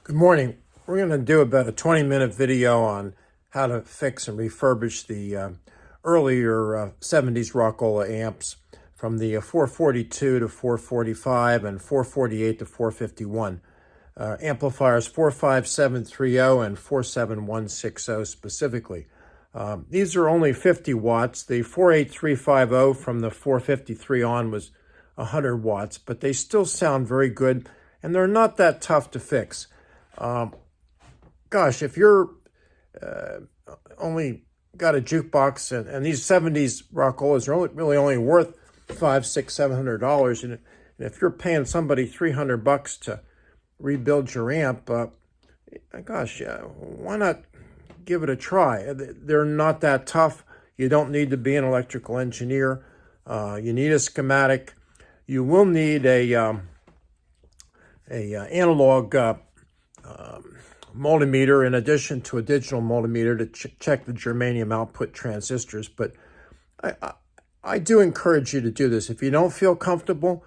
Good morning. We're going to do about a 20-minute video on how to fix and refurbish the earlier 70's Rockola amps from the 442 to 445 and 448 to 451. Amplifiers 45730 and 47160 specifically. These are only 50 watts. The 48350 from the 453 on was 100 watts, but they still sound very good, and they're not that tough to fix. Gosh, if you're only got a jukebox and these 70's Rockolas are really only worth $500, $600, $700, and if you're paying somebody $300 to rebuild your amp, gosh, why not give it a try? They're not that tough. You don't need to be an electrical engineer. You need a schematic. You will need a analog multimeter in addition to a digital multimeter to check the germanium output transistors. But I do encourage you to do this. If you don't feel comfortable,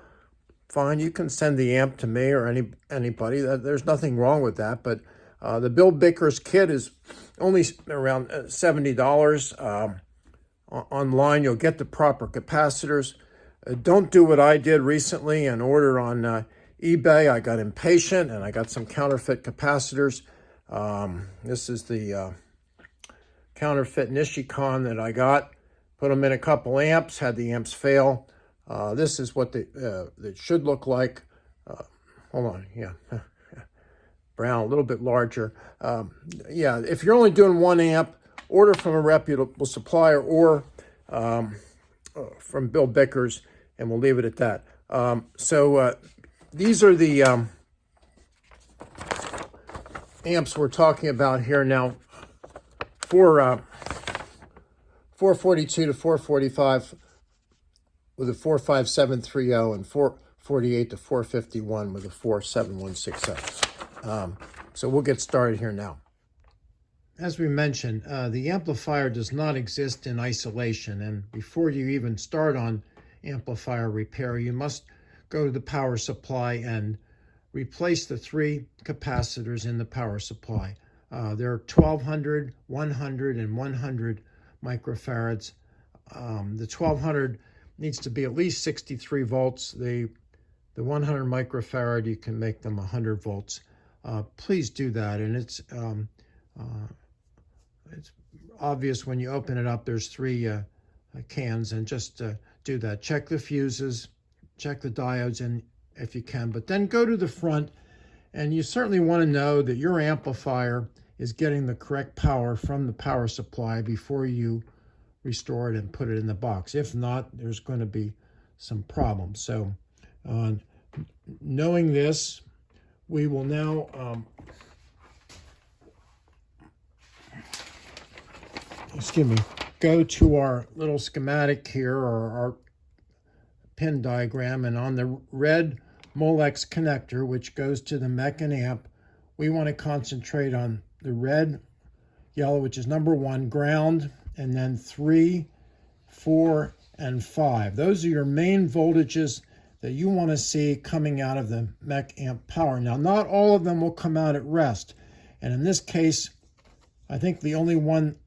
fine, you can send the amp to me or anybody. There's nothing wrong with that. But the Bill Bicker's kit is only around $70. Online, you'll get the proper capacitors. Don't do what I did recently and order on eBay. I got impatient and I got some counterfeit capacitors. This is the counterfeit Nishikon that I got. Put them in a couple amps, had the amps fail. This is what they should look like. Hold on, yeah. Brown, a little bit larger. Yeah, if you're only doing one amp, order from a reputable supplier or from Bill Bicker's, and we'll leave it at that. These are the amps we're talking about here now for 442 to 445 with a 45730 and 448 to 451 with a 47160. So we'll get started here now. As we mentioned, the amplifier does not exist in isolation, and before you even start on amplifier repair, you must go to the power supply and replace the 3 capacitors in the power supply. They're 1200, 100, and 100 microfarads. The 1200 needs to be at least 63 volts. The 100 microfarad, you can make them 100 volts. Please do that, and it's obvious when you open it up. There's 3 cans, and just do that. Check the fuses, check the diodes in if you can, but then go to the front, and you certainly want to know that your amplifier is getting the correct power from the power supply before you restore it and put it in the box. If not, there's going to be some problems. So knowing this, we will now go to our little schematic here, or our pin diagram, and on the red Molex connector, which goes to the mech and amp, we want to concentrate on the red, yellow, which is number 1, ground, and then 3, 4, and 5. Those are your main voltages that you want to see coming out of the mech amp power. Now, not all of them will come out at rest, and in this case, I think the only one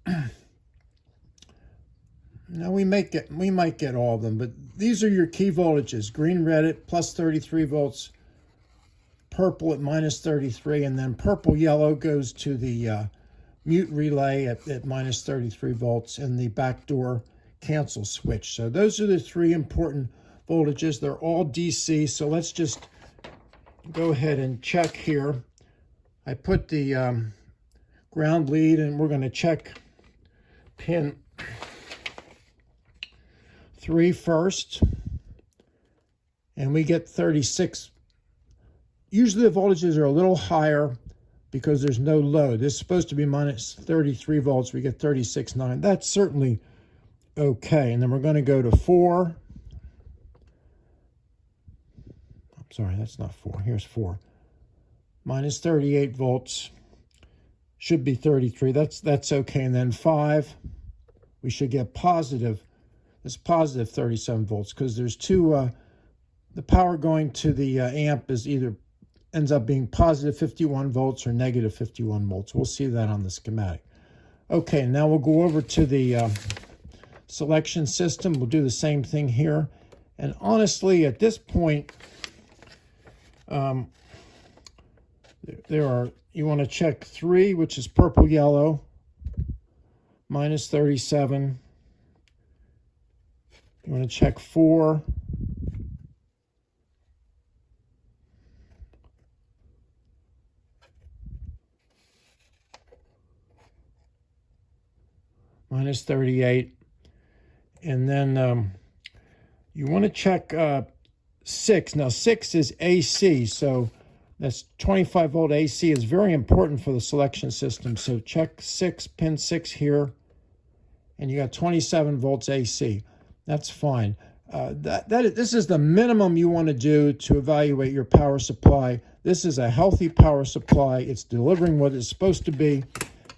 now we might get all of them, but these are your key voltages. Green, red at plus 33 volts, purple at minus 33, and then purple, yellow goes to the mute relay at minus 33 volts and the backdoor cancel switch. So those are the 3 important voltages. They're all DC, so let's just go ahead and check here. I put the ground lead, and we're going to check pin 3 first, and we get 36. Usually the voltages are a little higher because there's no load. This is supposed to be minus 33 volts. We get 36.9. That's certainly okay. And then we're going to go to 4. I'm sorry, that's not 4. Here's 4. Minus 38 volts. Should be 33. That's okay. And then 5, we should get positive. It's positive 37 volts because there's 2, the power going to the amp is either ends up being positive 51 volts or negative 51 volts. We'll see that on the schematic. Okay, now we'll go over to the selection system. We'll do the same thing here. And honestly, at this point, you want to check 3, which is purple yellow, minus 37. You want to check 4. Minus 38. And then you want to check 6. Now 6 is AC, so that's 25 volt AC is very important for the selection system. So check 6, pin 6 here, and you got 27 volts AC. That's fine. This is the minimum you want to do to evaluate your power supply. This is a healthy power supply. It's delivering what it's supposed to be,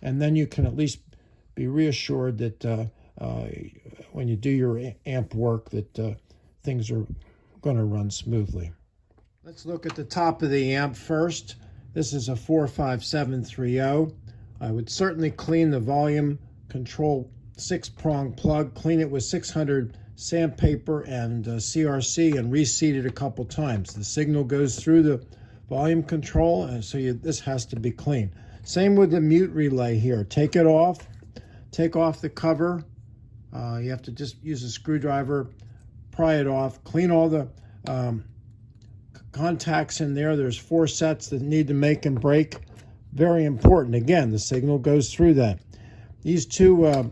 and then you can at least be reassured that when you do your amp work that things are going to run smoothly. Let's look at the top of the amp first. This is a 45730. I would certainly clean the volume control 6-prong plug, clean it with 600 sandpaper and CRC, and reseat it a couple times. The signal goes through the volume control, and so this has to be clean. Same with the mute relay here. Take it off. Take off the cover. You have to just use a screwdriver, pry it off, clean all the contacts in there. There's 4 sets that need to make and break. Very important. Again, the signal goes through that. These 2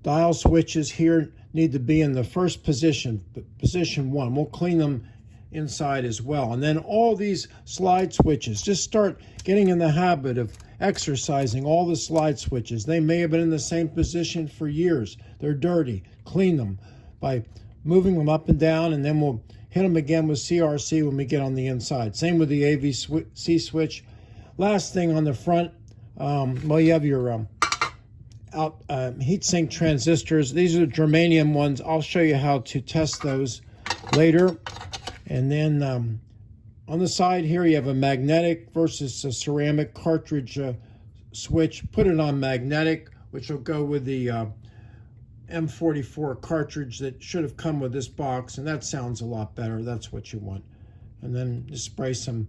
dial switches here need to be in the first position, position 1. We'll clean them inside as well. And then all these slide switches, just start getting in the habit of exercising all the slide switches. They may have been in the same position for years. They're dirty. Clean them by moving them up and down, and then we'll hit them again with CRC when we get on the inside. Same with the AVC switch. Last thing on the front, well, you have your heatsink transistors. These are the germanium ones. I'll show you how to test those later. And then on the side here, you have a magnetic versus a ceramic cartridge switch. Put it on magnetic, which will go with the M44 cartridge that should have come with this box, and that sounds a lot better. That's what you want. And then just spray some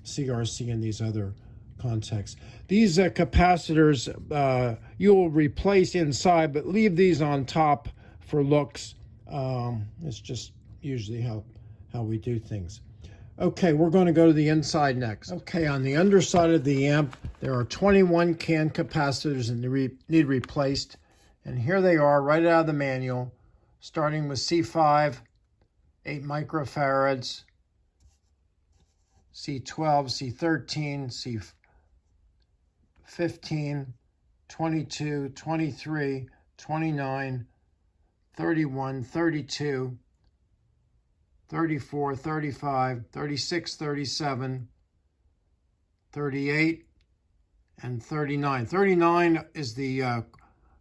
CRC in these other contacts. These capacitors you'll replace inside, but leave these on top for looks. It's just usually how we do things. Okay, we're going to go to the inside next. Okay, on the underside of the amp, there are 21 can capacitors that need replaced. And here they are right out of the manual, starting with C5, 8 microfarads, C12, C13, C15, 22, 23, 29, 31, 32, 34, 35, 36, 37, 38, and 39. 39 is the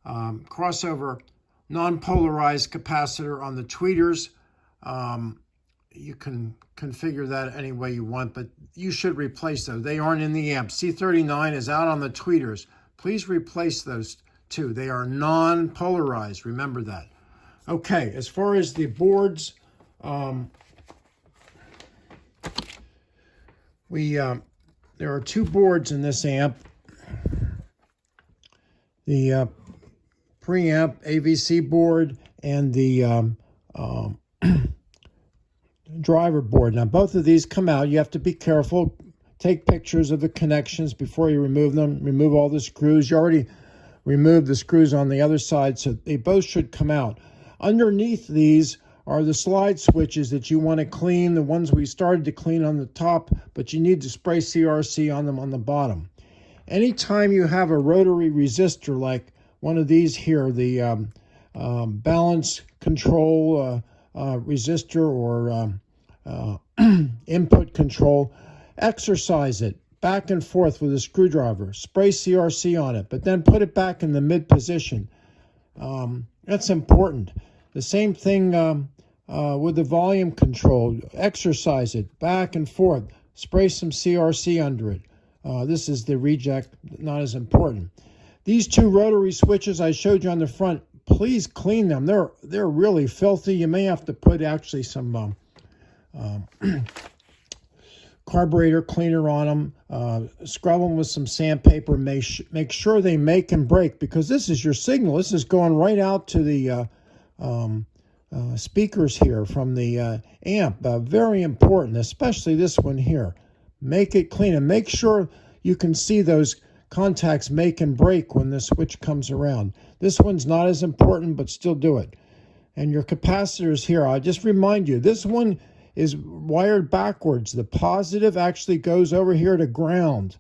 crossover non-polarized capacitor on the tweeters. You can configure that any way you want, but you should replace those. They aren't in the amp. C39 is out on the tweeters. Please replace those 2. They are non-polarized. Remember that. Okay, as far as the boards, there are 2 boards in this amp. The preamp AVC board and the driver board. Now both of these come out. You have to be careful. Take pictures of the connections before you remove them. Remove all the screws. You already removed the screws on the other side, so they both should come out. Underneath these are the slide switches that you want to clean, the ones we started to clean on the top, but you need to spray CRC on them on the bottom. Anytime you have a rotary resistor like one of these here, the balance control resistor or input control, exercise it back and forth with a screwdriver. Spray CRC on it, but then put it back in the mid position. That's important. The same thing with the volume control. Exercise it back and forth. Spray some CRC under it. This is the reject, not as important. These two rotary switches I showed you on the front, please clean them. They're really filthy. You may have to put actually some carburetor cleaner on them. Scrub them with some sandpaper. Make sure they make and break, because this is your signal. This is going right out to the speakers here from the amp. Very important, especially this one here. Make it clean and make sure you can see those contacts make and break when the switch comes around. This one's not as important, but still do it. And your capacitors here, I'll just remind you, this one is wired backwards. The positive actually goes over here to ground.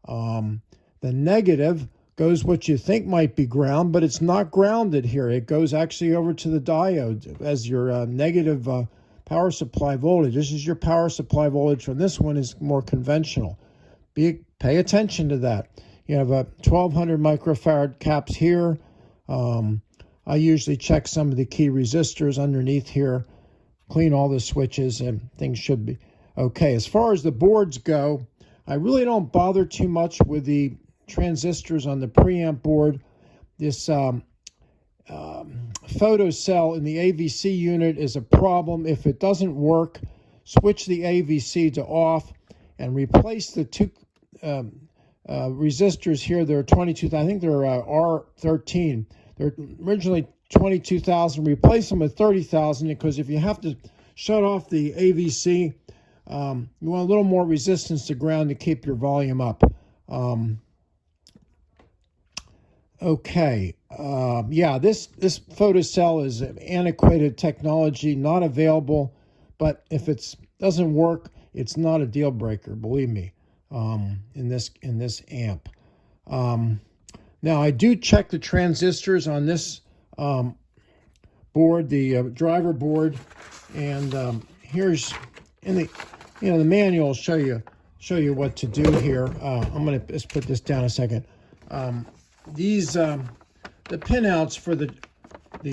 The negative goes what you think might be ground, but it's not grounded here. It goes actually over to the diode as your negative power supply voltage. This is your power supply voltage, and this one is more conventional. Pay attention to that. You have a 1200 microfarad caps here. I usually check some of the key resistors underneath here, clean all the switches, and things should be okay. As far as the boards go, I really don't bother too much with the transistors on the preamp board. This photo cell in the AVC unit is a problem. If it doesn't work, switch the AVC to off and replace the two resistors here. They're 22, I think they're R13. They're originally 22,000. Replace them with 30,000, because if you have to shut off the AVC, you want a little more resistance to ground to keep your volume up. Okay, yeah, this photocell is antiquated technology, not available, but if it doesn't work, it's not a deal breaker, believe me, in this amp. Now, I do check the transistors on this board, the driver board, and here's in the manual will show you what to do here. I'm going to just put this down a second. These the pinouts for the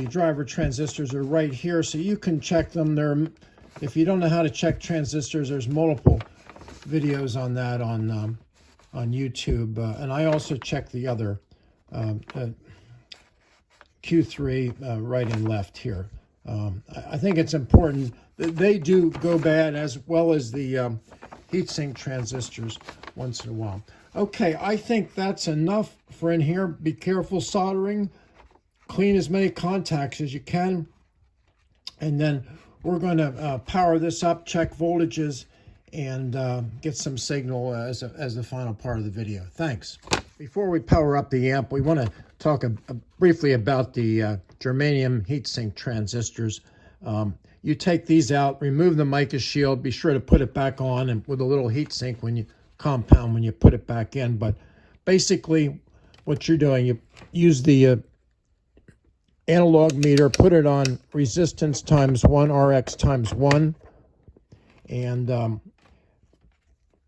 driver transistors are right here, so you can check them. If you don't know how to check transistors, there's multiple videos on that on YouTube, and I also check the other Q3 right and left here. I think it's important that they do go bad, as well as the heatsink transistors once in a while. Okay, I think that's enough for in here. Be careful soldering. Clean as many contacts as you can. And then we're going to power this up, check voltages, and get some signal as the final part of the video. Thanks. Before we power up the amp, we want to talk briefly about the germanium heatsink transistors. You take these out, remove the mica shield, be sure to put it back on, and with a little heatsink when you put it back in. But basically what you're doing, you use the analog meter, put it on resistance times 1, RX times 1, and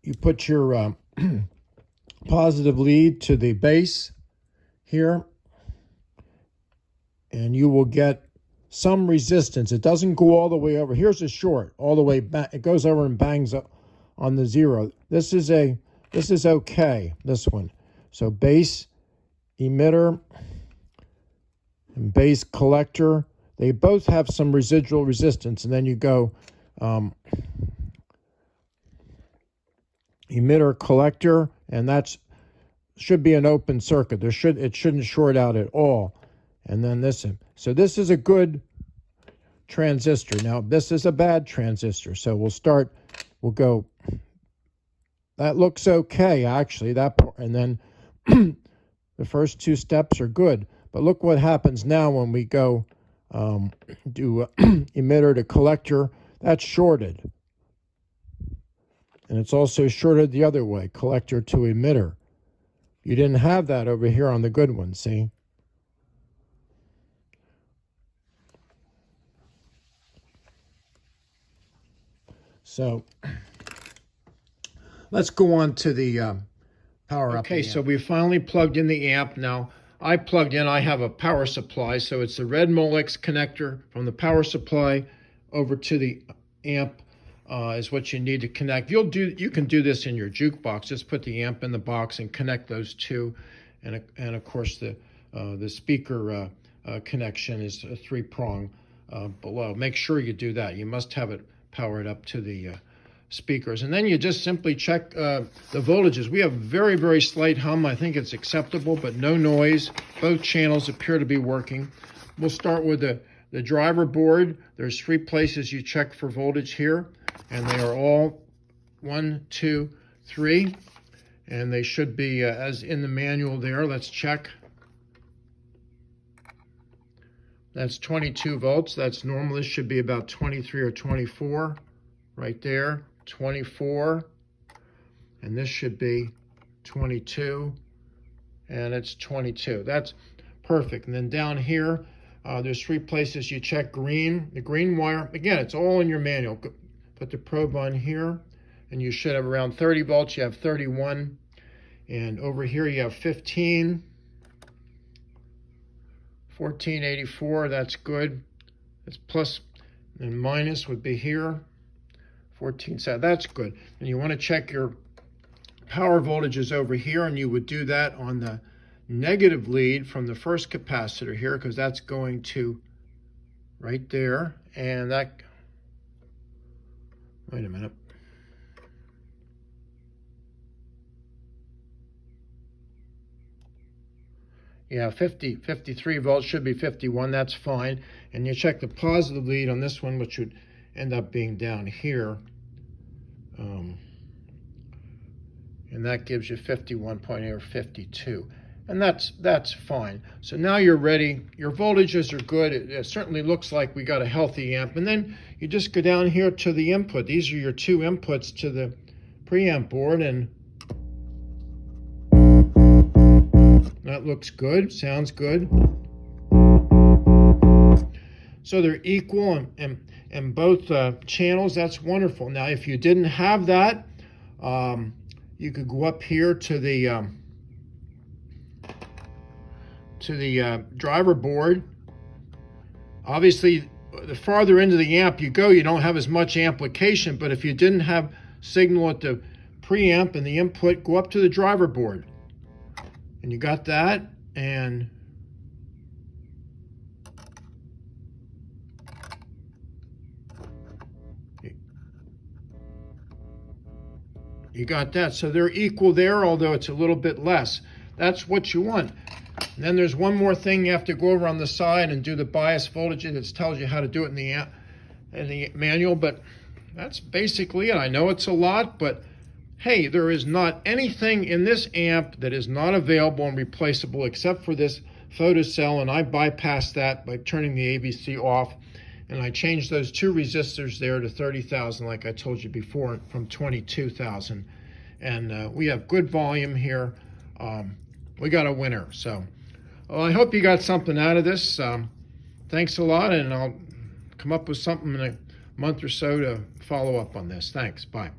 you put your positive lead to the base here, and you will get some resistance. It doesn't go all the way over. Here's a short, all the way back. It goes over and bangs up on the 0. This is okay, this one. So base emitter and base collector, they both have some residual resistance, and then you go emitter collector, and that should be an open circuit. It shouldn't short out at all. And then this, so this is a good transistor. Now this is a bad transistor, so we'll go, that looks okay, actually, that part, and then the first two steps are good. But look what happens now when we go do emitter to collector. That's shorted. And it's also shorted the other way, collector to emitter. You didn't have that over here on the good one, see? So let's go on to the power up. Okay, so we finally plugged in the amp. Now, I have a power supply, so it's the red Molex connector from the power supply over to the amp is what you need to connect. You can do this in your jukebox. Just put the amp in the box and connect those two, and of course the speaker connection is a 3-prong below. Make sure you do that. You must have it powered up to the speakers, and then you just simply check the voltages. We have very, very slight hum. I think it's acceptable, but no noise. Both channels appear to be working. We'll start with the driver board. There's 3 places you check for voltage here, and they are all 1, 2, 3, and they should be as in the manual there. Let's check. That's 22 volts. That's normal. This should be about 23 or 24 right there. 24, and this should be 22, and it's 22. That's perfect. And then down here, there's 3 places you check green. The green wire, again, it's all in your manual. Put the probe on here, and you should have around 30 volts. You have 31, and over here you have 15, 1484. That's good. It's plus and minus would be here. 14, so that's good. And you want to check your power voltages over here, and you would do that on the negative lead from the first capacitor here, because that's going to right there. And that, wait a minute. Yeah, 53 volts, should be 51, that's fine. And you check the positive lead on this one, which would end up being down here. And that gives you 51.8 or 52. And that's fine. So now you're ready. Your voltages are good. It certainly looks like we got a healthy amp. And then you just go down here to the input. These are your 2 inputs to the preamp board, and that looks good, sounds good. So they're equal and both channels. That's wonderful. Now, if you didn't have that, you could go up here to the driver board. Obviously, the farther into the amp you go, you don't have as much amplification, but if you didn't have signal at the preamp and the input, go up to the driver board. And you got that, and you got that. So they're equal there, although it's a little bit less. That's what you want. And then there's one more thing you have to go over on the side and do the bias voltage. It tells you how to do it in the manual, but that's basically it. I know it's a lot, but hey, there is not anything in this amp that is not available and replaceable except for this photocell, and I bypassed that by turning the ABC off, and I changed those 2 resistors there to 30,000 like I told you before from 22,000. And we have good volume here. We got a winner. So well, I hope you got something out of this. Thanks a lot, and I'll come up with something in a month or so to follow up on this. Thanks. Bye.